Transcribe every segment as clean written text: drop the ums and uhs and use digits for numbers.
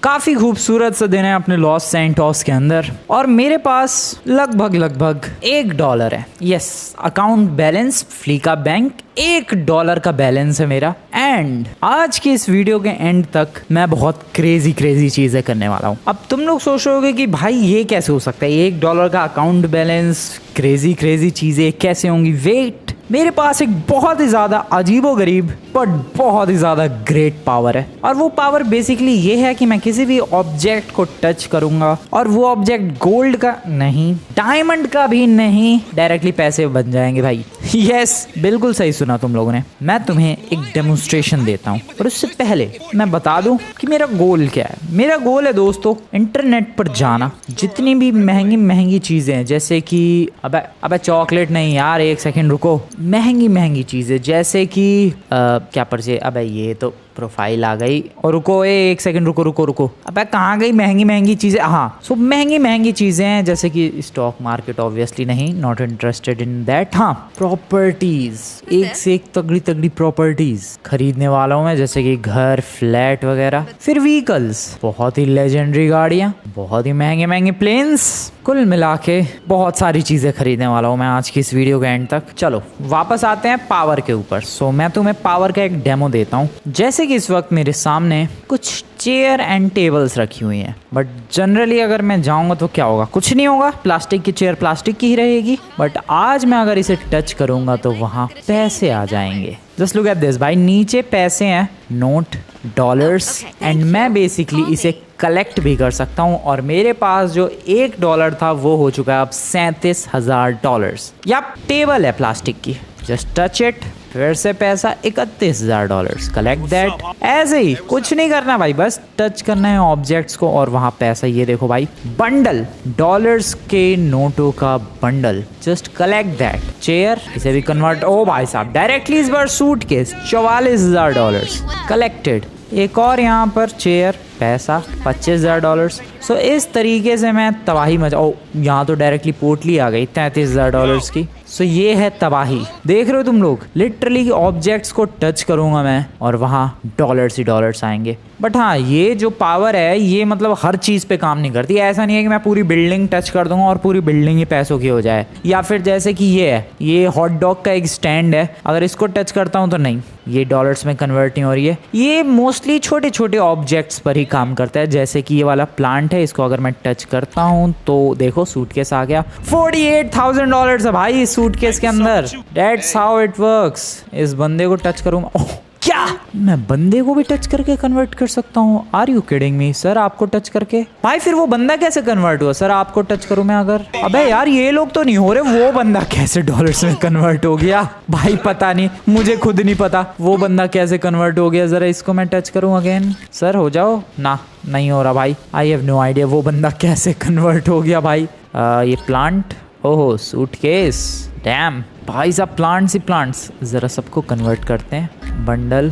काफी खूबसूरत सा दिन है अपने लॉस सैंटोस के अंदर और मेरे पास लगभग $1 है। यस, अकाउंट बैलेंस फ्लीका बैंक $1 का बैलेंस है मेरा। एंड आज के इस वीडियो के एंड तक मैं बहुत क्रेजी चीजें करने वाला हूँ। अब तुम लोग सोच रहे होगे कि भाई ये कैसे हो सकता है, $1 का अकाउंट बैलेंस, क्रेजी चीजें कैसे होंगी। वेट, मेरे पास एक बहुत ही ज़्यादा अजीबोगरीब बट बहुत ही ज़्यादा ग्रेट पावर है और वो पावर बेसिकली ये है कि मैं किसी भी ऑब्जेक्ट को टच करूंगा और वो ऑब्जेक्ट गोल्ड का नहीं, डायमंड का भी नहीं, डायरेक्टली पैसे बन जाएंगे भाई। यस, बिल्कुल सही सुना तुम लोगों ने। मैं तुम्हें एक डेमोन्स्ट्रेशन देता हूँ और उससे पहले मैं बता दूं कि मेरा गोल क्या है। मेरा गोल है दोस्तों इंटरनेट पर जाना, जितनी भी महंगी चीज़ें हैं जैसे कि अबे चॉकलेट नहीं यार, एक सेकेंड रुको, महंगी चीजें जैसे कि क्या परचे, अबे ये तो प्रोफाइल आ गई और रुको, एक सेकंड रुको, अबे कहाँ गई महंगी चीजें। हाँ, सो महंगी चीजें हैं जैसे कि स्टॉक मार्केट, ऑब्वियसली नहीं, नॉट इंटरेस्टेड इन दैट। हाँ, प्रॉपर्टीज, एक से एक तगड़ी प्रॉपर्टीज खरीदने वाला हूँ मैं, जैसे कि घर, फ्लैट वगैरह। फिर व्हीकल्स, बहुत ही लेजेंडरी गाड़ियाँ, बहुत ही महंगे प्लेन्स, कुल मिला के बहुत सारी चीजें खरीदने वाला हूँ मैं आज की इस वीडियो के एंड तक। चलो वापस आते हैं पावर के ऊपर। सो मैं तुम्हें पावर का एक डेमो देता हूँ। जैसे कि इस वक्त मेरे सामने कुछ चेयर एंड टेबल्स रखी हुई हैं, बट जनरली अगर मैं जाऊंगा तो क्या होगा, कुछ नहीं होगा, प्लास्टिक की चेयर प्लास्टिक की ही रहेगी। बट आज मैं अगर इसे टच करूंगा तो वहाँ पैसे आ जाएंगे। जस्ट लुक एट दिस भाई, नीचे पैसे हैं, नोट, डॉलर्स, एंड मैं बेसिकली इसे कलेक्ट भी कर सकता हूँ और मेरे पास जो $1 था वो हो चुका है अब $37,000। या टेबल है प्लास्टिक की, जस्ट टच इट, फिर से पैसा $31,000। Collect that. ऐसे ही कुछ नहीं करना भाई, बस टच करना है ऑब्जेक्ट्स को और वहां पैसा, ये देखो भाई, बंडल, डॉलर्स के नोटों का bundle, just collect that. Chair, इसे भी कन्वर्ट, ओ भाई साहब, डायरेक्टली इस बार सूटकेस, $44,000 कलेक्टेड। एक और यहाँ पर चेयर, पैसा $25,000। सो इस तरीके से मैं तबाही मचा, ओ यहाँ तो डायरेक्टली पोटली आ गई $33,000 की। सो ये है तबाही, देख रहे हो तुम लोग, लिटरली ऑब्जेक्ट्स को टच करूंगा मैं और वहाँ डॉलर्स ही डॉलर्स आएंगे। बट हाँ, ये जो पावर है ये मतलब हर चीज़ पे काम नहीं करती। ऐसा नहीं है कि मैं पूरी बिल्डिंग टच कर दूंगा और पूरी बिल्डिंग ही पैसों की हो जाए, या फिर जैसे कि ये है, ये हॉट डॉग का एक स्टैंड है, अगर इसको टच करता हूँ तो नहीं, ये डॉलर्स में कन्वर्ट नहीं हो रही है। ये मोस्टली छोटे ऑब्जेक्ट्स पर ही काम करता है, जैसे कि ये वाला प्लांट है, इसको अगर मैं टच करता हूँ तो देखो सूटकेस आ गया, $48,000 है भाई इस सूटकेस के अंदर। That's how it works। इस बंदे को टच करूंगा, ओह क्या मैं बंदे को भी टच करके कन्वर्ट कर सकता हूँ? Are you kidding me sir, आपको टच करके भाई फिर वो बंदा कैसे कन्वर्ट हुआ सर? आपको टच करूँ मैं अगर, अबे यार ये लोग तो नहीं हो रहे, वो बंदा कैसे डॉलर्स में कन्वर्ट हो गया भाई? पता नहीं, मुझे खुद नहीं पता वो बंदा कैसे कन्वर्ट हो गया। जरा इसको मैं टच करूँ अगेन, सर हो जाओ ना, नहीं हो रहा भाई। आई हैव नो आइडिया वो बंदा कैसे कन्वर्ट हो गया भाई। ये प्लांट, ओहो सूटकेस, डैम भाई साहब, प्लांट्स ही प्लांट्स। जरा सबको कन्वर्ट करते हैं। बंडल,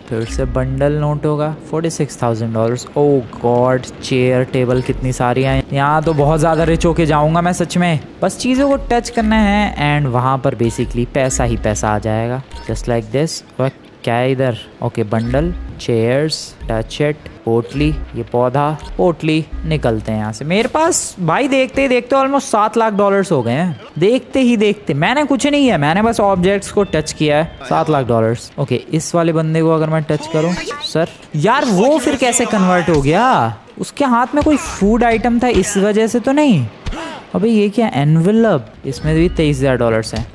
फिर से बंडल नोट होगा, $46,000। ओ गॉड, चेयर टेबल कितनी सारी हैं यहाँ, तो बहुत ज़्यादा रिच होके जाऊँगा मैं सच में। बस चीज़ों को टच करना है एंड वहाँ पर बेसिकली पैसा ही पैसा आ जाएगा, जस्ट लाइक दिस। क्या है इधर? Okay, bundle, chairs, touch it, पोटली, ये पौधा, पोटली, निकलते हैं यहाँ से। मेरे पास भाई देखते ही देखते ऑलमोस्ट $7,00,000 हो गए हैं, देखते ही देखते। मैंने कुछ नहीं किया, मैंने बस ऑब्जेक्ट्स को टच किया है, $7,00,000। ओके, इस वाले बंदे को अगर मैं टच करूँ, सर यार वो फिर कैसे कन्वर्ट हो गया? उसके हाथ में कोई फूड आइटम था इस वजह से तो नहीं? अबे ये क्या एनवेलप, इसमें भी $23,000 है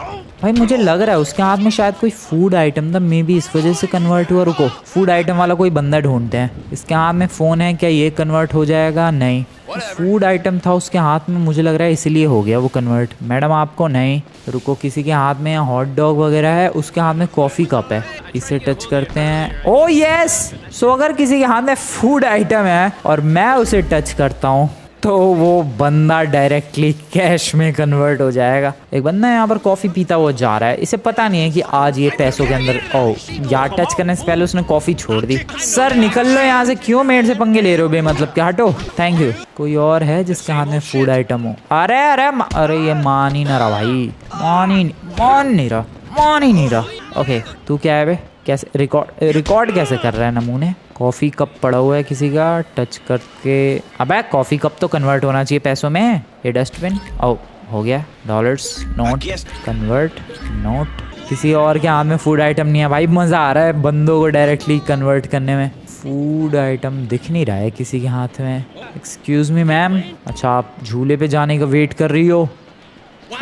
भाई। मुझे लग रहा है उसके हाथ में शायद कोई फूड आइटम था, मे बी इस वजह से कन्वर्ट हुआ। रुको, फूड आइटम वाला कोई बंदा ढूंढते हैं। इसके हाथ में फ़ोन है, क्या ये कन्वर्ट हो जाएगा? नहीं, फूड आइटम था उसके हाथ में, मुझे लग रहा है इसीलिए हो गया वो कन्वर्ट। मैडम आपको नहीं, रुको, किसी के हाथ में हॉट डॉग वगैरह है, उसके हाथ में कॉफ़ी कप है, इसे टच करते हैं। ओह यस, सो अगर किसी के हाथ में फूड आइटम है और मैं उसे टच करता हूँ तो वो बंदा डायरेक्टली कैश में कन्वर्ट हो जाएगा। एक बंदा यहाँ पर कॉफ़ी पीता हुआ जा रहा है, इसे पता नहीं है कि आज ये पैसों के अंदर, ओह यार टच करने से पहले उसने कॉफ़ी छोड़ दी। सर निकल लो यहाँ से, क्यों मेरे से पंगे ले रहे हो बेमतलब क्या? हटो, थैंक यू। कोई और है जिसके हाथ में फूड आइटम हो? अरे ये मान ही ना रहा भाई, मान ही नहीं रहा। ओके, तू क्या है बे? कैसे रिकॉर्ड कैसे कर रहा है नमूने? कॉफ़ी कप पड़ा हुआ है किसी का, टच करके। अबे कॉफ़ी कप तो कन्वर्ट होना चाहिए पैसों में। ये डस्टबिन ओ हो गया, डॉलर्स नोट कन्वर्ट नोट। किसी और के हाथ में फूड आइटम नहीं है भाई, मज़ा आ रहा है बंदों को डायरेक्टली कन्वर्ट करने में। फूड आइटम दिख नहीं रहा है किसी के हाथ में। एक्सक्यूज़ मी मैम, अच्छा आप झूले पे जाने का वेट कर रही हो?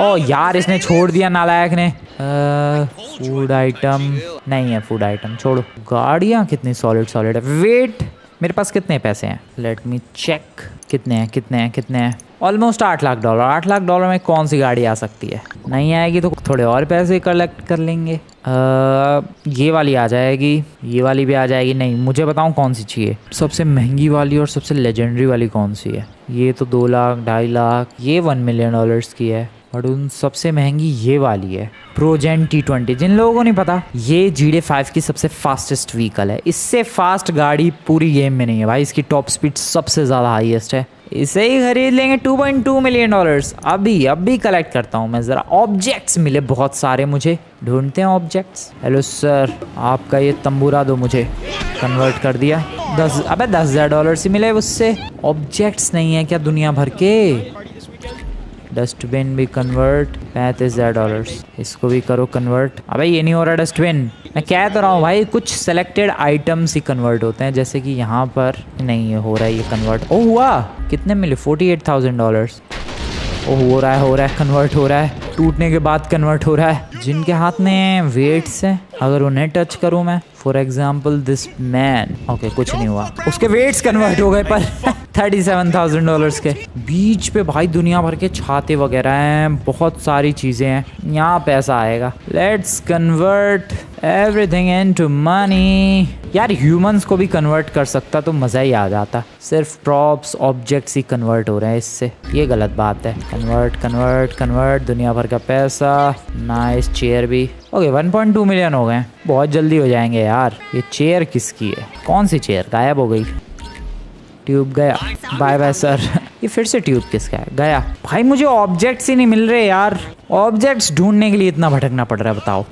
ओ यार इसने छोड़ दिया नालायक ने। फूड आइटम नहीं है, फूड आइटम छोड़ो। गाड़ियाँ कितनी सॉलिड सॉलिड है। वेट, मेरे पास कितने पैसे हैं? Let me check. कितने हैं कितने हैं कितने हैं? Almost 8 lakh dollar. 8 lakh dollar में कौन सी गाड़ी आ सकती है? नहीं आएगी तो थोड़े और पैसे कलेक्ट कर लेंगे। ये वाली आ जाएगी, ये वाली भी आ जाएगी। नहीं, मुझे बताऊं कौन सी चाहिए। सबसे महंगी वाली और सबसे लेजेंडरी वाली कौन सी है? ये तो 2 लाख 2.5 लाख, ये 1 मिलियन डॉलर्स की है। और उन सबसे महंगी ये वाली है, प्रोजेन T20। जिन लोगों को नहीं पता, ये GTA 5 की सबसे फास्टेस्ट व्हीकल है। इससे फास्ट गाड़ी पूरी गेम में नहीं है भाई। इसकी टॉप स्पीड सबसे ज़्यादा हाईएस्ट है। इसे ही खरीद लेंगे 2.2 मिलियन डॉलर्स। अभी कलेक्ट करता हूँ मैं ज़रा। ऑब्जेक्ट्स मिले बहुत सारे, मुझे ढूंढते हैं ऑब्जेक्ट्स। हेलो सर, आपका ये तंबूरा दो मुझे। कन्वर्ट कर दिया। 10,000 डॉलर ही मिले उससे। ऑब्जेक्ट्स नहीं है क्या दुनिया भर के? डस्टबिन भी कन्वर्ट, 35,000 डॉलर्स। इसको भी करो कन्वर्ट। अबे ये नहीं हो रहा डस्टबिन। मैं कह तो रहा हूँ भाई, कुछ सेलेक्टेड आइटम्स ही कन्वर्ट होते हैं, जैसे कि यहाँ पर नहीं है हो रहा है ये कन्वर्ट। ओ हुआ, कितने मिले? 48,000 डॉलर्स। ओ हो रहा है कन्वर्ट हो रहा है। टूटने के बाद कन्वर्ट हो रहा है। जिनके हाथ में वेट्स हैं, अगर उन्हें टच करूँ मैं, for example this man, okay कुछ नहीं हुआ, उसके वेट्स कन्वर्ट हो गए पर 37,000 डॉलर्स के। बीच पे भाई दुनिया भर के छाते वगैरह हैं, बहुत सारी चीज़ें हैं, यहाँ पैसा आएगा। Let's convert everything into money. यार ह्यूमंस को भी कन्वर्ट कर सकता तो मज़ा ही आ जाता। सिर्फ प्रॉप्स ऑब्जेक्ट्स ही कन्वर्ट हो रहे हैं इससे, ये गलत बात है। कन्वर्ट कन्वर्ट कन्वर्ट, दुनिया भर का पैसा। नाइस, चेयर भी। ओके 1.2 मिलियन हो गए, बहुत जल्दी हो जाएंगे यार। ये चेयर किसकी है? कौन सी चेयर? गायब हो गई। ट्यूब गया, बाय बाय सर। ये फिर से ट्यूब किसका है? गया। भाई मुझे ऑब्जेक्ट्स ही नहीं मिल रहे यार। ऑब्जेक्ट्स ढूंढने के लिए इतना भटकना पड़ रहा है, बताओ।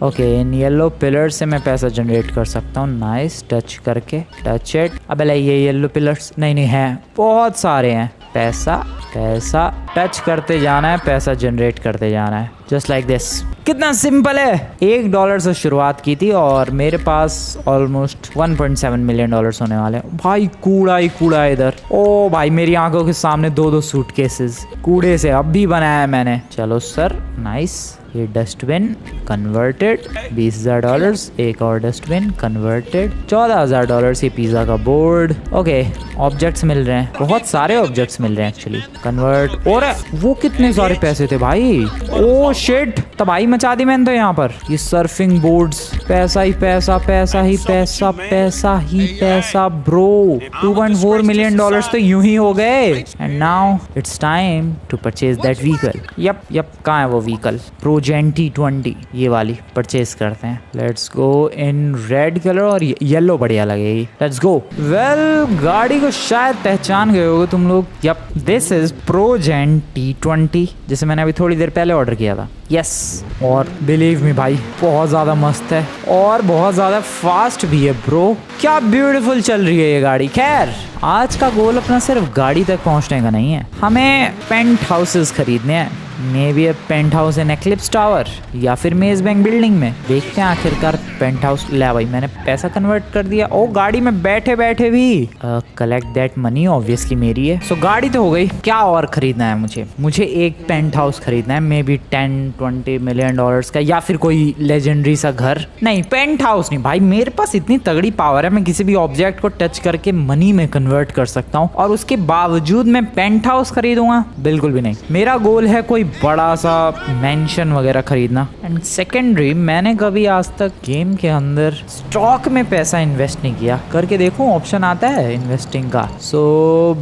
ओके इन येलो पिलर से मैं पैसा जनरेट कर सकता हूँ। नाइस, टच करके, टच इट। अब ये येलो पिलर्स नहीं है, बहुत सारे हैं। पैसा पैसा, टच करते जाना है, पैसा जनरेट करते जाना है, जस्ट लाइक दिस। कितना सिंपल है। $1 से शुरुआत की थी और मेरे पास ऑलमोस्ट 1.7 मिलियन डॉलर्स होने वाले हैं। भाई कूड़ा ही कूड़ा इधर। ओ भाई मेरी आंखों के सामने 2 सूटकेसेस कूड़े से अब भी बनाया है मैंने। चलो सर, नाइस। ये डस्टबिन कन्वर्टेड, 20,000 डॉलर्स। एक और डस्टबिन कन्वर्टेड, 14,000 डॉलर्स। ये पिज्जा का बोर्ड। ओके ऑब्जेक्ट्स मिल रहे हैं, बहुत सारे ऑब्जेक्ट्स मिल रहे हैं एक्चुअली। कन्वर्ट। और वो कितने सारे पैसे थे भाई। ओ शिट, तबाही मचा दी मैंने तो यहाँ पर। ये सर्फिंग बोर्ड्स, पैसा ही पैसा, पैसा ही पैसा, पैसा ही पैसा ब्रो। 2.4 मिलियन डॉलर्स तो यूं ही हो गए। And now it's time to purchase that vehicle. Yup कहाँ है वो व्हीकल? प्रोजेन T20, ये वाली परचेज करते हैं। Let's go in red colour और येलो बढ़िया लगेगी। Let's go. वेल गाड़ी को शायद पहचान गए होगे तुम लोग। यप, दिस इज प्रोजेन T20, जिसे मैंने अभी थोड़ी देर पहले ऑर्डर किया था। यस, और बिलीव मी भाई बहुत ज़्यादा मस्त है और बहुत ज़्यादा फास्ट भी है ब्रो। क्या ब्यूटीफुल चल रही है ये गाड़ी। खैर आज का गोल अपना सिर्फ गाड़ी तक पहुंचने का नहीं है, हमें पेंट हाउसेस खरीदने हैं। Maybe a penthouse in Eclipse Tower या फिर मेज बैंक बिल्डिंग में। देखते हैं आखिरकार पेंट हाउस। ले भाई मैंने पैसा कन्वर्ट कर दिया। ओ गाड़ी में बैठे बैठे भी कलेक्ट दैट मनी, ऑब्वियसली मेरी है। सो गाड़ी तो हो गई, क्या और खरीदना है मुझे एक पेंट हाउस खरीदना है। मे बी 10-20 मिलियन डॉलर्स का, या फिर कोई लेजेंडरी सा घर। नहीं पेंट हाउस नहीं भाई, मेरे पास इतनी तगड़ी पावर है, मैं किसी भी ऑब्जेक्ट को टच करके मनी में कन्वर्ट कर सकता हूँ। और उसके बावजूद मैं पेंट हाउस खरीदूंगा? बिल्कुल भी नहीं। मेरा गोल है कोई बड़ा सा मेंशन वगैरह खरीदना। एंड सेकेंडरी, मैंने कभी आज तक गेम के अंदर स्टॉक में पैसा इन्वेस्ट नहीं किया। करके देखूं, ऑप्शन आता है इन्वेस्टिंग का। सो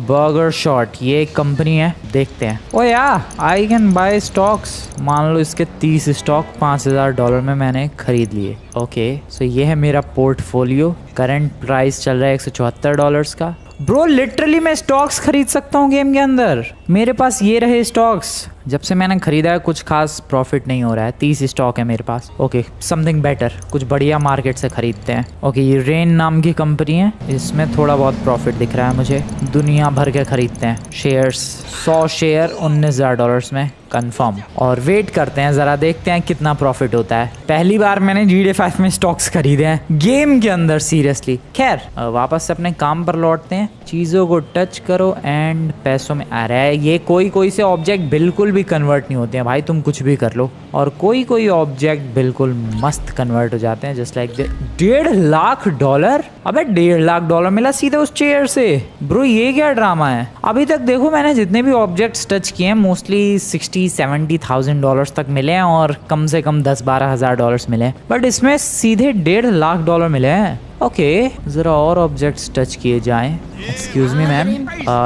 बर्गर शॉट, ये एक कंपनी है, देखते हैं। ओ या आई कैन बाय स्टॉक्स। मान लो इसके 30 स्टॉक $5,000 में मैंने खरीद लिए। ओके सो ये है मेरा पोर्टफोलियो। करंट प्राइस चल रहा है $174 का। ब्रो लिटरली मैं स्टॉक्स खरीद सकता हूँ गेम के अंदर। मेरे पास ये रहे स्टॉक्स। जब से मैंने खरीदा है कुछ खास प्रॉफिट नहीं हो रहा है। 30 स्टॉक है मेरे पास। ओके, समथिंग बेटर, कुछ बढ़िया मार्केट से खरीदते हैं। ओके, ये रेन नाम की कंपनी है, इसमें थोड़ा बहुत प्रॉफिट दिख रहा है मुझे। दुनिया भर के खरीदते हैं शेयर्स। 100 शेयर $19,000 में कंफर्म। और वेट करते हैं, ज़रा देखते हैं कितना प्रॉफिट होता है। पहली बार मैंने GTA 5 में स्टॉक्स खरीदे हैं गेम के अंदर, सीरियसली। खैर, वापस से अपने काम पर लौटते हैं। चीज़ों को टच करो एंड पैसों में आ रहा है। ये कोई से ऑब्जेक्ट बिल्कुल भी कन्वर्ट नहीं होते हैं भाई, तुम कुछ भी कर लो। और कोई ऑब्जेक्ट बिल्कुल मस्त कन्वर्ट हो जाते हैं, जस्ट लाइक $1.5 लाख। अबे $1.5 मिला सीधे उस चेयर से। ब्रो ये क्या ड्रामा है। अभी तक देखो मैंने जितने भी ऑब्जेक्ट्स टच किए हैं मोस्टली $60,000-70,000 तक मिले हैं और कम से कम $10,000-12,000 मिले हैं, बट इसमें सीधे $1.5 लाख मिले हैं। ओके, ज़रा और ऑब्जेक्ट्स टच किए जाएं। एक्सक्यूज मी मैम,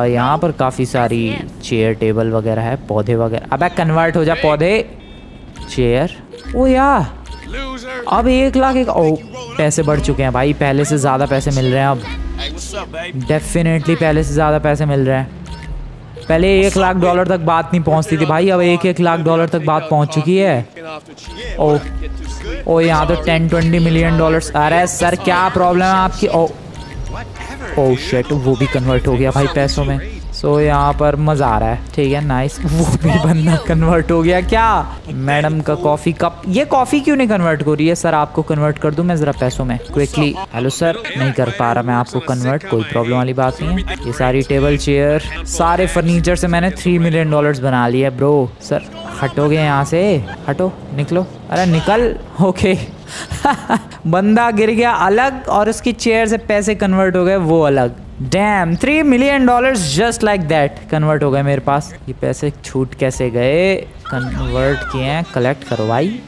यहाँ पर काफ़ी सारी चेयर टेबल वगैरह है, पौधे वगैरह। अबे कन्वर्ट हो जा पौधे, चेयर। ओ यार, अब 1 लाख पैसे बढ़ चुके हैं भाई, पहले से ज़्यादा पैसे मिल रहे हैं अब। डेफिनेटली पहले से ज़्यादा पैसे मिल रहे हैं। पहले $1 लाख तक बात नहीं पहुंचती थी भाई, अब $1 लाख तक बात पहुंच चुकी है। ओ यहाँ तो $10-20 मिलियन। अरे सर क्या प्रॉब्लम है आपकी। ओ शिट, वो भी कन्वर्ट हो गया भाई पैसों में। सो यहाँ पर मज़ा आ रहा है। ठीक है, नाइस। वो भी बंदा कन्वर्ट हो गया क्या। मैडम का कॉफ़ी कप, ये कॉफ़ी क्यों नहीं कन्वर्ट हो रही है। सर आपको कन्वर्ट कर दूं मैं ज़रा पैसों में क्विकली। हेलो सर, नहीं कर पा रहा मैं आपको कन्वर्ट, कोई प्रॉब्लम वाली बात नहीं है। ये सारी टेबल चेयर सारे फर्नीचर से मैंने $3 मिलियन बना लिया ब्रो। सर हटोगे यहाँ से, हटो, निकलो। अरे निकल। ओके बंदा गिर गया अलग और उसकी चेयर से पैसे कन्वर्ट हो गए वो अलग। Dam, $3 million just like that convert हो गए मेरे पास। ये पैसे छूट कैसे गए। कन्वर्ट किए हैं, कलेक्ट करो भाई।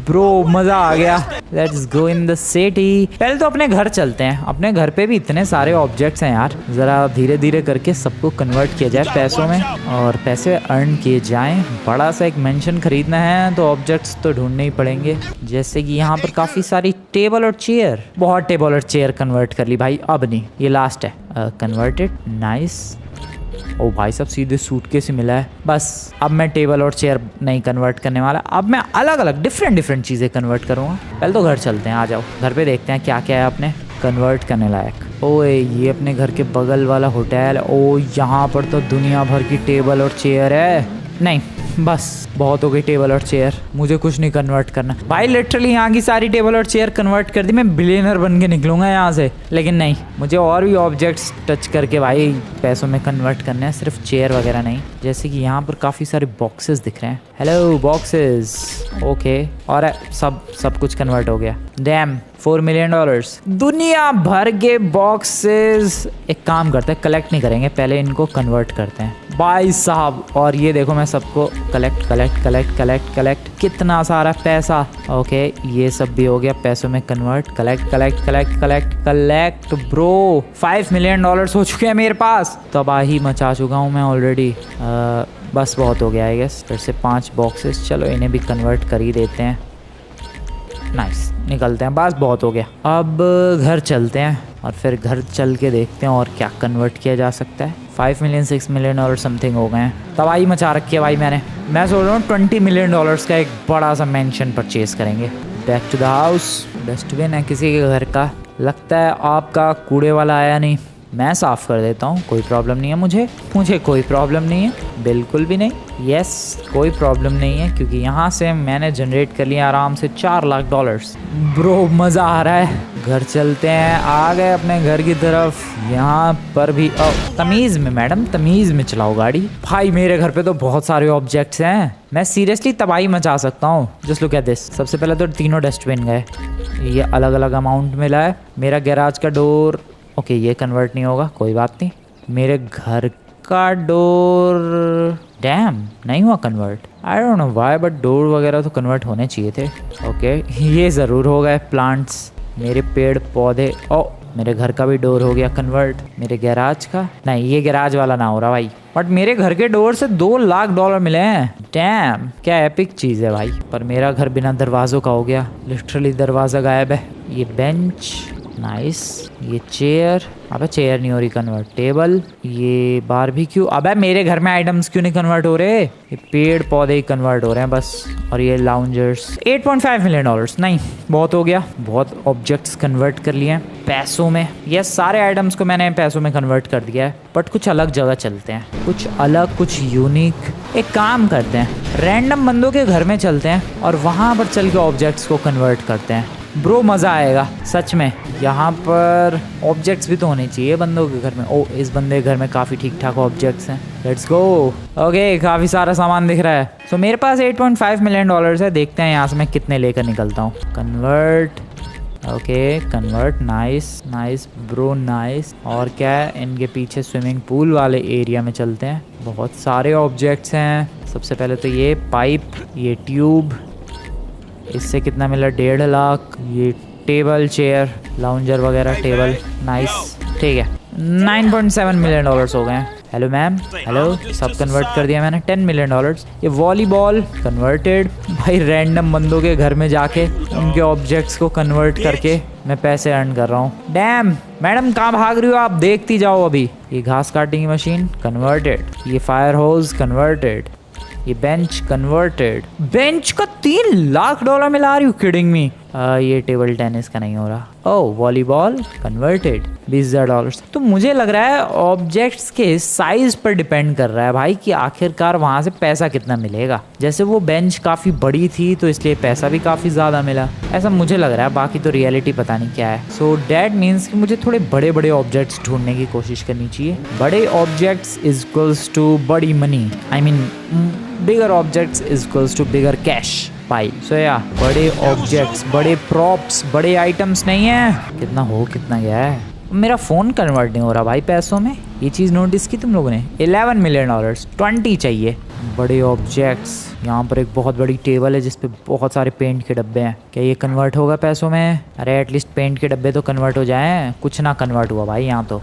ब्रो मज़ा आ गया। Let's go in the city. पहले तो अपने घर चलते हैं। अपने घर पे भी इतने सारे ऑब्जेक्ट्स हैं यार, ज़रा धीरे धीरे करके सबको कन्वर्ट किया जाए पैसों में और पैसे अर्न किए जाएं। बड़ा सा एक मेंशन खरीदना है तो ऑब्जेक्ट्स तो ढूंढने ही पड़ेंगे। जैसे कि यहाँ पर काफ़ी सारी टेबल और चेयर, बहुत टेबल और चेयर कन्वर्ट कर ली भाई। अब नहीं, ये लास्ट है। Converted, nice. ओ भाई सब सीधे सूटकेस ही मिला है। बस अब मैं टेबल और चेयर नहीं कन्वर्ट करने वाला, अब मैं अलग अलग डिफरेंट चीज़ें कन्वर्ट करूँगा। पहले तो घर चलते हैं, आ जाओ घर पे देखते हैं क्या क्या है अपने कन्वर्ट करने लायक। ओए ये अपने घर के बगल वाला होटल। ओ यहाँ पर तो दुनिया भर की टेबल और चेयर है। नहीं बस बहुत हो गई टेबल और चेयर, मुझे कुछ नहीं कन्वर्ट करना भाई। लिटरली यहाँ की सारी टेबल और चेयर कन्वर्ट कर दी, मैं बिलियनर बन के निकलूंगा यहाँ से। लेकिन नहीं, मुझे और भी ऑब्जेक्ट्स टच करके भाई पैसों में कन्वर्ट करने हैं, सिर्फ चेयर वगैरह नहीं। जैसे कि यहाँ पर काफ़ी सारे बॉक्सेस दिख रहे हैं। Hello boxes, okay. और सब कुछ कन्वर्ट हो गया। Dam, $4 million. दुनिया भर के बॉक्सेस। एक काम करते हैं, कलेक्ट नहीं करेंगे, पहले इनको कन्वर्ट करते हैं भाई साहब। और ये देखो मैं सबको कलेक्ट, कितना सारा पैसा। ओके ये सब भी हो गया पैसों में कन्वर्ट। Collect bro. $5 मिलियन हो चुके हैं मेरे पास। तबाही मचा चुका हूँ मैं ऑलरेडी। बस बहुत हो गया आई गेस। फिर से 5 बॉक्सेस, चलो इन्हें भी कन्वर्ट कर ही देते हैं। नाइस, निकलते हैं, बस बहुत हो गया। अब घर चलते हैं और फिर घर चल के देखते हैं और क्या कन्वर्ट किया जा सकता है। 5 मिलियन 6 मिलियन और समथिंग हो गए हैं। तबाही मचा रखी है भाई मैंने। मैं सोच रहा हूँ $20 मिलियन का एक बड़ा सा मेंशन परचेज करेंगे। Back to the house. Dustbin है किसी के घर का, लगता है आपका कूड़े वाला आया नहीं, मैं साफ़ कर देता हूँ, कोई प्रॉब्लम नहीं है मुझे कोई प्रॉब्लम नहीं है, बिल्कुल भी नहीं। यस कोई प्रॉब्लम नहीं है क्योंकि यहाँ से मैंने जनरेट कर लिया आराम से $4 लाख। ब्रो मज़ा आ रहा है। घर चलते हैं, आ गए अपने घर की तरफ। यहाँ पर भी तमीज़ में मैडम, तमीज़ में चलाओ गाड़ी। भाई मेरे घर पे तो बहुत सारे ऑब्जेक्ट्स हैं, मैं सीरियसली तबाही मचा सकता हूँ। Just look at this. सबसे पहले तो तीनों डस्टबिन गए, ये अलग अलग अमाउंट मिला है। मेरा गैराज का डोर, ओके ये कन्वर्ट नहीं होगा, कोई बात नहीं। मेरे घर का डोर, डैम नहीं हुआ convert. I don't know why, but door वगैरह तो कन्वर्ट होने चाहिए थे। ओके ये ज़रूर हो गए। प्लांट्स, मेरे पेड़ पौधे। ओ मेरे घर का भी डोर हो गया कन्वर्ट। मेरे गैराज का नहीं, ये गैराज वाला ना हो रहा भाई, बट मेरे घर के डोर से $2 लाख मिले हैं। डैम क्या एपिक चीज़ है भाई। पर मेरा घर बिना दरवाज़ों का हो गया, लिटरली दरवाज़ा गायब है। ये बेंच, नाइस। ये चेयर, अबे चेयर नहीं हो रही कन्वर्ट, टेबल, ये बारबेक्यू। अबे मेरे घर में आइटम्स क्यों नहीं कन्वर्ट हो रहे? ये पेड़ पौधे ही कन्वर्ट हो रहे हैं बस। और ये लाउंजर्स। 8.5 मिलियन डॉलर्स, नहीं बहुत हो गया, बहुत ऑब्जेक्ट्स कन्वर्ट कर लिए हैं पैसों में। ये सारे आइटम्स को मैंने पैसों में कन्वर्ट कर दिया है, बट कुछ अलग जगह चलते हैं, कुछ अलग, कुछ यूनिक। एक काम करते हैं, रैंडम बंदों के घर में चलते हैं और वहाँ पर चल के ऑब्जेक्ट्स को कन्वर्ट करते हैं। ब्रो मज़ा आएगा सच में। यहाँ पर ऑब्जेक्ट्स भी तो होने चाहिए बंदों के घर में। ओ, इस बंदे के घर में काफ़ी ठीक ठाक ऑब्जेक्ट्स हैं। Let's go. ओके, काफ़ी सारा सामान दिख रहा है। सो मेरे पास 8.5 मिलियन डॉलर्स है। देखते हैं यहाँ से मैं कितने लेकर निकलता हूँ। Convert, okay convert, nice nice bro nice. और क्या है, इनके पीछे स्विमिंग पूल वाले एरिया में चलते हैं। बहुत सारे ऑब्जेक्ट्स हैं। सबसे पहले तो ये पाइप, ये ट्यूब, इससे कितना मिला? 1.5 लाख। ये टेबल, चेयर, लाउंजर वगैरह, टेबल, नाइस, ठीक है। 9.7 मिलियन डॉलर्स हो गए हैं। हेलो मैम, हेलो, सब कन्वर्ट कर दिया मैंने। 10 मिलियन डॉलर्स। ये वॉलीबॉल कन्वर्टेड। भाई रैंडम बंदों के घर में जाके उनके ऑब्जेक्ट्स को कन्वर्ट करके मैं पैसे अर्न कर रहा हूँ। डैम मैडम, कहाँ भाग रही हो आप? देखती जाओ अभी। ये घास काटने की मशीन कन्वर्टेड। ये फायर होज कन्वर्टेड। ये बेंच कन्वर्टेड। बेंच का 3 लाख डॉलर मिला रही हूँ, किडिंग मी। ये टेबल टेनिस का नहीं हो रहा। ओह, वॉलीबॉल कन्वर्टेड, 20,000 डॉलर्स। तो मुझे लग रहा है ऑब्जेक्ट्स के साइज पर डिपेंड कर रहा है भाई कि आखिरकार वहाँ से पैसा कितना मिलेगा। जैसे वो बेंच काफ़ी बड़ी थी तो इसलिए पैसा भी काफ़ी ज़्यादा मिला, ऐसा मुझे लग रहा है। बाकी तो रियलिटी पता नहीं क्या है। सो डैट मीन्स कि मुझे थोड़े बड़े बड़े ऑब्जेक्ट्स ढूंढने की कोशिश करनी चाहिए। बड़े ऑब्जेक्ट्स इज इक्वल्स टू बड़ी money, I mean bigger objects is equals to bigger cash पाई। सो या बड़े ऑब्जेक्ट्स, बड़े प्रॉप्स, बड़े आइटम्स नहीं है। कितना हो, कितना गया है? मेरा फ़ोन कन्वर्ट नहीं हो रहा भाई पैसों में। ये चीज़ नोटिस की तुम लोगों ने? 11 मिलियन डॉलर्स, 20 चाहिए। बड़े ऑब्जेक्ट्स, यहाँ पर एक बहुत बड़ी टेबल है जिसपे बहुत सारे पेंट के डब्बे हैं। क्या ये कन्वर्ट होगा पैसों में? अरे एटलीस्ट पेंट के डब्बे तो कन्वर्ट हो जाएं। कुछ ना कन्वर्ट हुआ भाई यहाँ तो।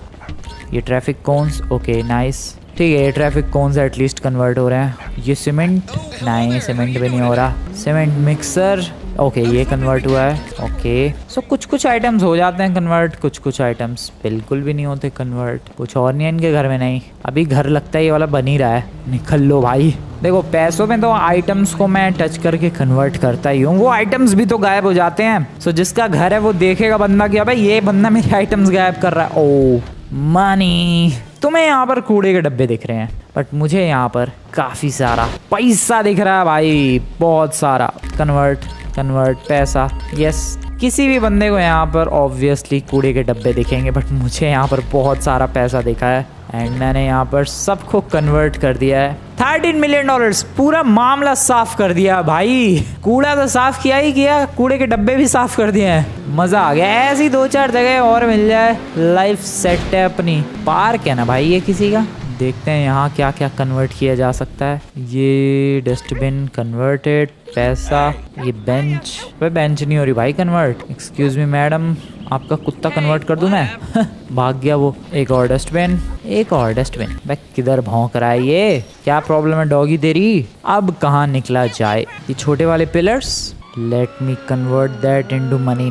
ये ट्रैफिक कोन्स, ओके नाइस, ठीक है। ये ट्रैफिक कोन्स एटलीस्ट कन्वर्ट हो रहे हैं। ये सीमेंट, नहीं सीमेंट भी नहीं हो रहा। सीमेंट मिक्सर, ओके ये कन्वर्ट हुआ है। ओके सो कुछ कुछ आइटम्स हो जाते हैं कन्वर्ट, कुछ कुछ आइटम्स बिल्कुल भी नहीं होते कन्वर्ट। कुछ और नहीं है इनके घर में। नहीं, अभी घर लगता है ये वाला बन ही रहा है। निकल लो भाई। देखो पैसों में तो आइटम्स को मैं टच करके कन्वर्ट करता ही हूँ, वो आइटम्स भी तो गायब हो जाते हैं। सो जिसका घर है वो देखेगा बंदा कि भाई ये बंदा मेरे आइटम्स गायब कर रहा है। ओ मनी। तुम्हें यहाँ पर कूड़े के डब्बे दिख रहे हैं, बट मुझे यहाँ पर काफ़ी सारा पैसा दिख रहा है भाई, बहुत सारा। कन्वर्ट कन्वर्ट पैसा, यस। किसी भी बंदे को यहाँ पर ऑब्वियसली कूड़े के डब्बे दिखेंगे, बट मुझे यहाँ पर बहुत सारा पैसा दिखा है एंड मैंने यहाँ पर सबको कन्वर्ट कर दिया है। 13 मिलियन डॉलर्स, पूरा मामला साफ कर दिया भाई। कूड़ा तो साफ किया ही किया, कूड़े के डब्बे भी साफ कर दिए हैं। मजा आ गया। ऐसी 2-4 जगह और मिल जाए, लाइफ सेट है अपनी। पार्क है ना भाई ये किसी का। देखते हैं यहाँ क्या क्या कन्वर्ट किया जा सकता है। ये डस्टबिन कन्वर्टेड, पैसा। ये बेंच, भाई बेंच नहीं हो रही भाई कन्वर्ट। एक्सक्यूज मी मैडम, आपका कुत्ता कन्वर्ट कर दूं मैं? भाग गया वो। एक और डस्टबिन, एक और डस्टबिन। भाई किधर भौंक रहा है ये? क्या प्रॉब्लम है डॉगी तेरी? अब कहाँ निकला जाए? ये छोटे वाले pillars, let me convert that into money.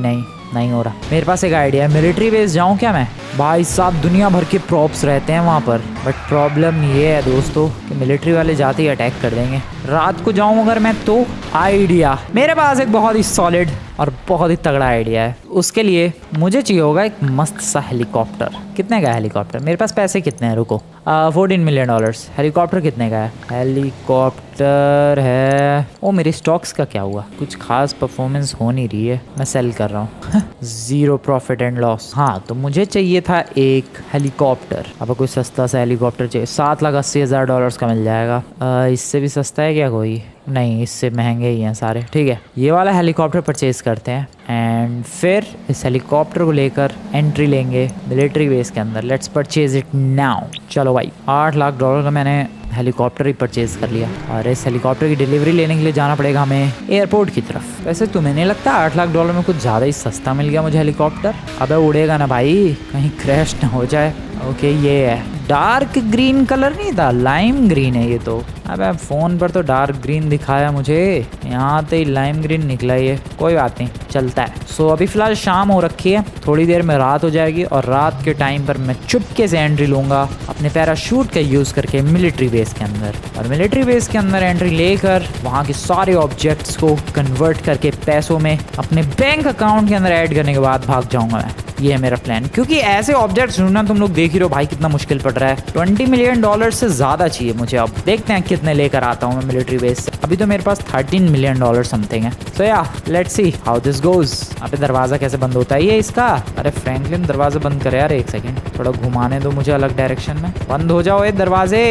नहीं हो रहा। मेरे पास एक आइडिया है, मिलिट्री बेस जाऊं क्या मैं? भाई साहब दुनिया भर के प्रॉप्स रहते हैं वहाँ पर, बट प्रॉब्लम ये है दोस्तों कि मिलिट्री वाले जाते ही अटैक कर देंगे। रात को जाऊं अगर मैं तो आइडिया, मेरे पास एक बहुत ही सॉलिड और बहुत ही तगड़ा आइडिया है। उसके लिए मुझे चाहिए होगा एक मस्त सा हेलीकॉप्टर। कितने का है हेलीकॉप्टर? मेरे पास पैसे कितने हैं? रुको, 14 मिलियन डॉलर्स। हेलीकॉप्टर कितने का है? हेलीकॉप्टर है, ओ मेरे स्टॉक्स का क्या हुआ? कुछ खास परफॉर्मेंस हो नहीं रही है, मैं सेल कर रहा हूँ। 0 प्रॉफिट एंड लॉस। हाँ तो मुझे चाहिए था एक हेलीकॉप्टर। अब कोई सस्ता सा हेलीकॉप्टर चाहिए। 7,80,000 डॉलर्स का मिल जाएगा। इससे भी सस्ता है क्या कोई? नहीं, इससे महंगे ही हैं सारे। ठीक है, ये वाला हेलीकॉप्टर परचेज करते हैं एंड फिर इस हेलीकॉप्टर को लेकर एंट्री लेंगे मिलिट्री बेस के अंदर। Let's purchase it now. चलो भाई, 8 लाख डॉलर का मैंने हेलीकॉप्टर ही परचेज कर लिया और इस हेलीकॉप्टर की डिलीवरी लेने के लिए जाना पड़ेगा हमें एयरपोर्ट की तरफ। वैसे तुम्हें नहीं लगता 8 लाख डॉलर में कुछ ज़्यादा ही सस्ता मिल गया मुझे हेलीकॉप्टर? अबे उड़ेगा ना भाई, कहीं क्रैश ना हो जाए। ओके ये है डार्क ग्रीन कलर नहीं था, लाइम ग्रीन है ये तो। अबे फोन पर तो डार्क ग्रीन दिखाया मुझे, यहाँ तो लाइम ग्रीन निकला ये। कोई बात नहीं, चलता है। सो अभी फिलहाल शाम हो रखी है, थोड़ी देर में रात हो जाएगी और रात के टाइम पर मैं चुपके से एंट्री लूंगा अपने पैराशूट का यूज करके मिलिट्री बेस के अंदर। और मिलिट्री बेस के अंदर एंट्री लेकर वहाँ के सारे ऑब्जेक्ट्स को कन्वर्ट करके पैसों में अपने बैंक अकाउंट के अंदर ऐड करने के बाद भाग जाऊंगा मैं। ये है मेरा प्लान, क्योंकि ऐसे ऑब्जेक्ट्स ढूंढना तुम लोग देख ही रहे हो भाई कितना मुश्किल पड़ रहा है। $20 मिलियन से ज्यादा चाहिए मुझे। अब देखते हैं कितने लेकर आता हूँ मैं मिलिट्री बेस से। अभी तो मेरे पास $13 मिलियन समथिंग है। सो या let's see how this goes. अबे दरवाजा कैसे बंद होता है ये इसका? अरे फ्रैंकलिन दरवाजा बंद करे यार, एक सेकंड, थोड़ा घुमाने दो मुझे अलग डायरेक्शन में। बंद हो जाओ ये दरवाजे।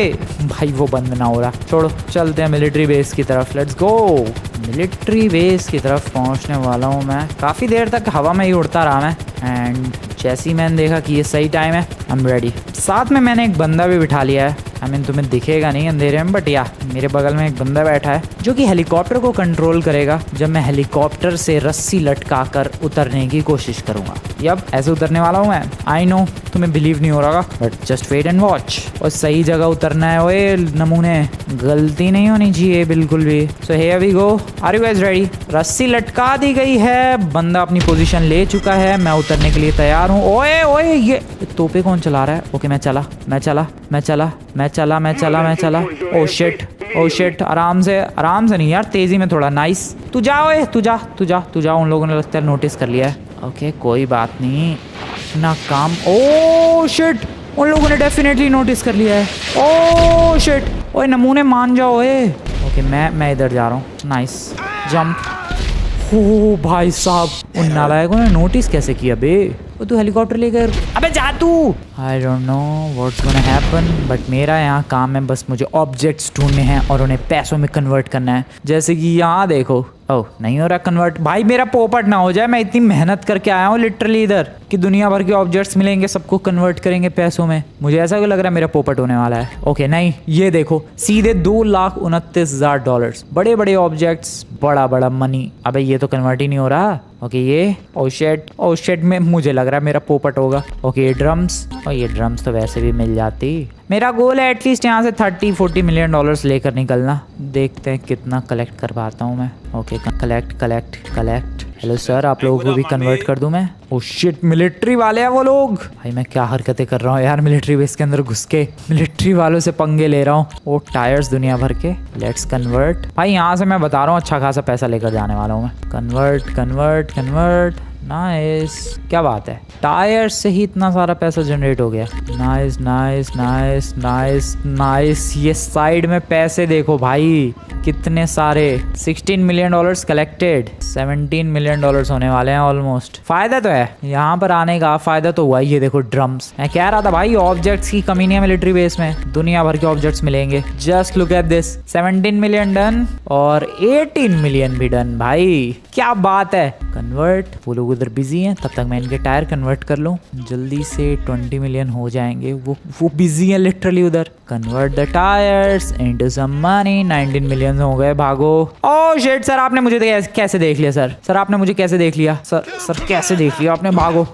भाई वो बंद ना हो रहा, छोड़ो चलते हैं मिलिट्री बेस की तरफ। Let's go. मिलिट्री बेस की तरफ पहुंचने वाला हूँ मैं। काफी देर तक हवा में ही उड़ता रहा मैं, एंड जैसे ही मैंने देखा कि ये सही टाइम है, आई एम रेडी। साथ में मैंने एक बंदा भी बिठा लिया है। आई मीन तुम्हें दिखेगा नहीं अंधेरे में, बट या मेरे बगल में एक बंदा बैठा है जो कि हेलीकॉप्टर को कंट्रोल करेगा जब मैं हेलीकॉप्टर से रस्सी लटका कर उतरने की कोशिश करूंगा। यप, ऐसे उतरने वाला हूँ मैं। आई नो तुम्हें बिलीव नहीं हो रहा, but just wait and watch. और सही जगह उतरना है ओए नमूने, गलती नहीं होनी चाहिए बिल्कुल भी। So here we go. Are you guys ready? रस्सी लटका दी गई है, बंदा अपनी पोजीशन ले चुका है, मैं उतरने के लिए तैयार हूँ। ओए ओए ये तोपे कौन चला रहा है? ओके मैं चला। ओ शिट, आराम से नहीं यार, तेजी में थोड़ा। नाइस। तू जा ओए, तू जा। उन लोगों ने लगता है नोटिस कर लिया है। ओके कोई बात नहीं, अपना काम। ओ शिट, उन लोगों ने डेफिनेटली नोटिस कर लिया है। ओ शिट, ओए नमूने मान जाओ ओए। ओके मैं इधर जा रहा हूँ। Nice jump. ओ भाई साहब, उन नालायकों ने नोटिस कैसे किया बे? वो तू हेलीकॉप्टर लेकर, अबे जा तू। I don't know what's gonna happen, but मेरा यहाँ काम है बस मुझे ऑब्जेक्ट्स ढूंढने हैं और उन्हें पैसों में कन्वर्ट करना है। जैसे कि यहाँ देखो, ओह नहीं हो रहा कन्वर्ट। भाई मेरा पोपट ना हो जाए, मैं इतनी मेहनत करके आया हूँ लिटरली इधर कि दुनिया भर के ऑब्जेक्ट्स मिलेंगे, सबको कन्वर्ट करेंगे पैसों में। मुझे ऐसा क्यों लग रहा है मेरा पोपट होने वाला है? ओके नहीं, ये देखो सीधे $2,29,000। बड़े बड़े ऑब्जेक्ट्स, बड़ा मनी। अबे ये तो कन्वर्ट ही नहीं हो रहा। ओके ये ओ शेट में मुझे लग रहा है मेरा पोपट होगा। ओके ये ड्रम्स, और ये ड्रम्स तो वैसे भी मिल जाती। मेरा गोल है एटलीस्ट यहाँ से $30-40 मिलियन लेकर निकलना। देखते हैं कितना कलेक्ट कर पाता हूँ मैं। Okay collect. हेलो सर, आप लोगों को भी कन्वर्ट कर दूं मैं? ओ शिट, मिलिट्री वाले हैं वो लोग। भाई मैं क्या हरकतें कर रहा हूँ यार, मिलिट्री बेस के अंदर घुस के मिलिट्री वालों से पंगे ले रहा हूँ। वो टायर्स दुनिया भर के। Let's convert. भाई यहाँ से मैं बता रहा हूँ अच्छा खासा पैसा लेकर जाने वाला हूँ मैं। कन्वर्ट। नाइस, क्या बात है, टायर से ही इतना सारा पैसा जनरेट हो गया। नाइस। ये साइड में पैसे देखो भाई कितने सारे। $16 मिलियन कलेक्टेड, $17 मिलियन होने वाले हैं ऑलमोस्ट। फायदा तो है यहाँ पर आने का, फायदा तो हुआ। ये देखो ड्रम्स, मैं कह रहा था भाई ऑब्जेक्ट्स की कमी नहीं है मिलिट्री बेस में, दुनिया भर के ऑब्जेक्ट्स मिलेंगे। Just look at this, 17 million done और 18 मिलियन भी डन। भाई क्या बात है। कन्वर्ट, वो लोग उधर बिजी हैं, तब तक मैं इनके टायर कन्वर्ट कर लूँ जल्दी से। 20 मिलियन हो जाएंगे। वो बिजी है लिटरली उधर। Convert the tyres into some money. 19 million हो गए, भागो। ओह शिट, सर आपने मुझे कैसे देख लिया? सर आपने मुझे कैसे देख लिया? सर कैसे देख लिया आपने? भागो।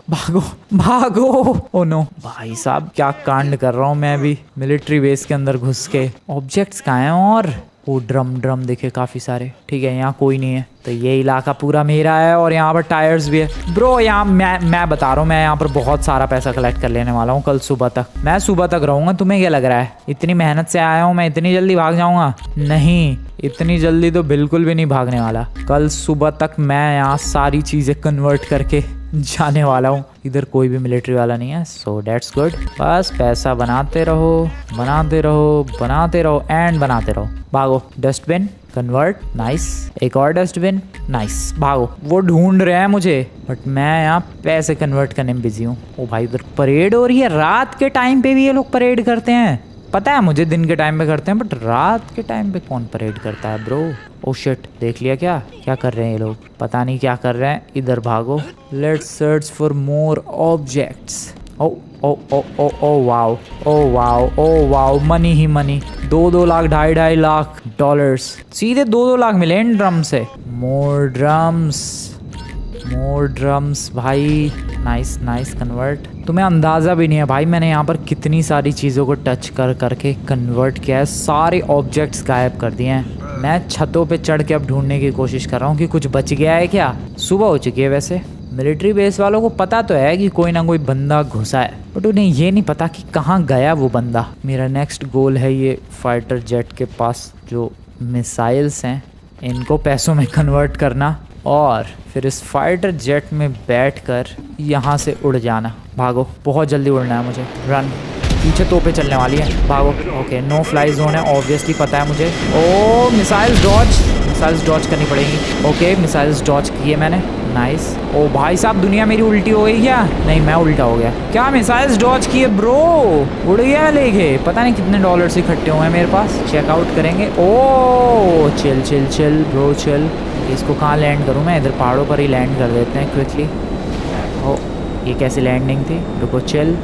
ओ नो भाई साहब, क्या कांड कर रहा हूँ मैं अभी मिलिट्री बेस के अंदर घुस के। ऑब्जेक्ट्स कहाँ हैं? और वो ड्रम दिखे काफी सारे। ठीक है यहाँ कोई नहीं है, तो ये इलाका पूरा मेरा है और यहाँ पर टायर्स भी है। ब्रो यहाँ मैं बता रहा हूँ, मैं यहाँ पर बहुत सारा पैसा कलेक्ट कर लेने वाला हूँ कल सुबह तक। मैं सुबह तक रहूंगा। तुम्हें क्या लग रहा है इतनी मेहनत से आया हूँ मैं इतनी जल्दी भाग जाऊंगा? नहीं, इतनी जल्दी तो बिल्कुल भी नहीं भागने वाला। कल सुबह तक मैं यहाँ सारी चीजें कन्वर्ट करके जाने वाला हूँ। इधर कोई भी मिलिट्री वाला नहीं है, सो दैट्स गुड। बस पैसा बनाते रहो एंड बनाते रहो। भागो। Dustbin convert, nice. एक और डस्टबिन, नाइस। भागो। वो ढूंढ रहे हैं मुझे, बट मैं यहाँ पैसे कन्वर्ट करने में बिजी हूँ। ओ भाई उधर परेड हो रही है। रात के टाइम पे भी ये लोग परेड करते हैं। पता है मुझे दिन के टाइम पे करते हैं, बट रात के टाइम पे कौन परेड करता है ब्रो? ओ शिट, देख लिया क्या कर रहे हैं ये लोग? पता नहीं क्या कर रहे हैं। इधर भागो। Let's search for more objects. Oh wow, money he money. 2 lakh, 2.5 lakh dollars, सीधे 2 लाख मिले इन ड्रम से। मोर ड्रम्स भाई। Nice nice convert. तुम्हें अंदाज़ा भी नहीं है भाई मैंने यहाँ पर कितनी सारी चीज़ों को टच कर करके कन्वर्ट किया है, सारे ऑब्जेक्ट्स गायब कर दिए हैं। मैं छतों पे चढ़ के अब ढूंढने की कोशिश कर रहा हूँ कि कुछ बच गया है क्या। सुबह हो चुकी है वैसे। मिलिट्री बेस वालों को पता तो है कि कोई ना कोई बंदा घुसा है, बट उन्हें ये नहीं पता कि कहाँ गया वो बंदा। मेरा नेक्स्ट गोल है ये फाइटर जेट के पास जो मिसाइल्स हैं इनको पैसों में कन्वर्ट करना और फिर इस फाइटर जेट में बैठकर यहाँ से उड़ जाना। भागो, बहुत जल्दी उड़ना है मुझे। रन। पीछे तोपें चलने वाली है, भागो। ओके नो फ्लाई जोन है, ऑब्वियसली पता है मुझे। ओ मिसाइल्स डॉज करनी पड़ेगी। ओके मिसाइल्स डॉज किए मैंने, नाइस। ओ भाई साहब दुनिया मेरी उल्टी हो गई क्या? नहीं मैं उल्टा हो गया क्या? मिसाइल्स डॉज किए ब्रो, उड़ गया लेके। पता नहीं कितने डॉलर्स इकट्ठे हुए हैं मेरे पास, चेकआउट करेंगे। Oh chill chill chill bro chill. इसको कहाँ लैंड करूँ मैं? इधर पहाड़ों पर ही लैंड कर देते हैं क्विकली। ओ ये कैसी लैंडिंग थी? रुको, चिल,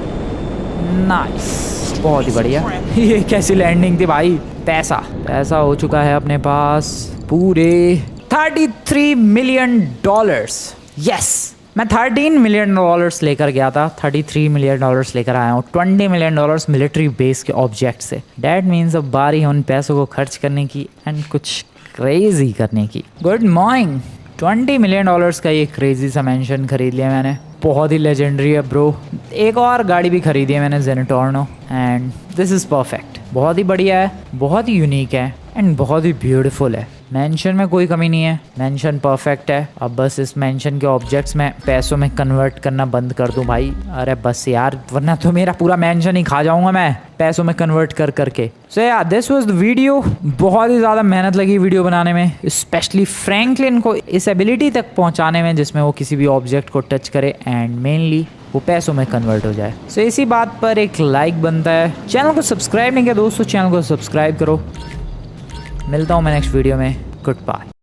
नाइस, बहुत ही बढ़िया। ये कैसी लैंडिंग थी भाई? पैसा हो चुका है अपने पास पूरे 33 मिलियन डॉलर्स। यस, मैं 13 मिलियन डॉलर्स लेकर गया था, 33 मिलियन डॉलर्स लेकर आया हूँ। 20 मिलियन डॉलर्स मिलिट्री बेस के ऑब्जेक्ट से। डैट मीन्स अब बारी है उन पैसों को खर्च करने की एंड कुछ क्रेजी करने की। Good morning. 20 मिलियन डॉलर्स का ये क्रेजी सा मैंशन खरीद लिया मैंने, बहुत ही लेजेंडरी है ब्रो। एक और गाड़ी भी खरीदी है मैंने, जेनेटोर्नो, एंड दिस इज़ परफेक्ट। बहुत ही बढ़िया है, बहुत ही यूनिक है एंड बहुत ही ब्यूटीफुल है। मेंशन में कोई कमी नहीं है, मेंशन परफेक्ट है। अब बस इस मेंशन के ऑब्जेक्ट्स में पैसों में कन्वर्ट करना बंद कर दूं भाई। अरे बस यार, वरना तो मेरा पूरा मेंशन ही खा जाऊंगा मैं पैसों में कन्वर्ट कर करके। सो यार दिस वाज द वीडियो। बहुत ही ज़्यादा मेहनत लगी वीडियो बनाने में, स्पेशली फ्रैंकलिन को इस एबिलिटी तक पहुँचाने में जिसमें वो किसी भी ऑब्जेक्ट को टच करे एंड मेनली वो पैसों में कन्वर्ट हो जाए। सो इसी बात पर एक लाइक बनता है। चैनल को सब्सक्राइब नहीं किया दोस्तों, चैनल को सब्सक्राइब करो। मिलता हूँ मैं नेक्स्ट वीडियो में। Good bye.